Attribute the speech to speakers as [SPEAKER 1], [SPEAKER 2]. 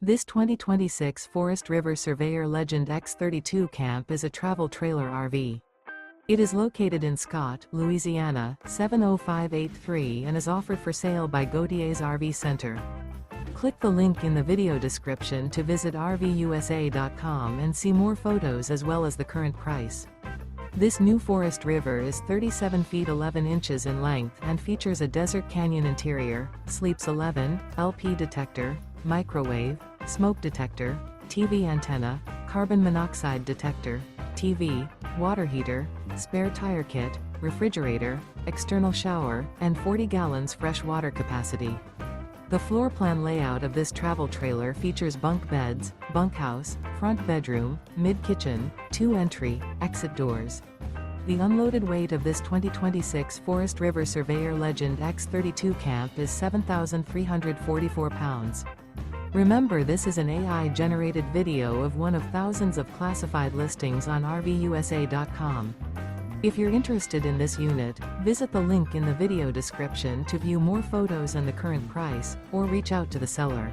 [SPEAKER 1] This 2026 Forest River Surveyor Legend X32 camp is a travel trailer RV. It is located in Scott, Louisiana, 70583 and is offered for sale by Gauthiers RV Center. Click the link in the video description to visit RVUSA.com and see more photos as well as the current price. This new Forest River is 37 feet 11 inches in length and features a desert canyon interior, sleeps 11, LP detector, microwave, smoke detector, TV antenna, carbon monoxide detector, TV, water heater, spare tire kit, refrigerator, external shower, and 40 gallons fresh water capacity. The floor plan layout of this travel trailer features bunk beds, bunkhouse, front bedroom, mid-kitchen, 2 entry, exit doors. The unloaded weight of this 2026 Forest River Surveyor Legend X32 camp is 7,344 pounds. Remember, this is an AI-generated video of one of thousands of classified listings on RVUSA.com. If you're interested in this unit, visit the link in the video description to view more photos and the current price, or reach out to the seller.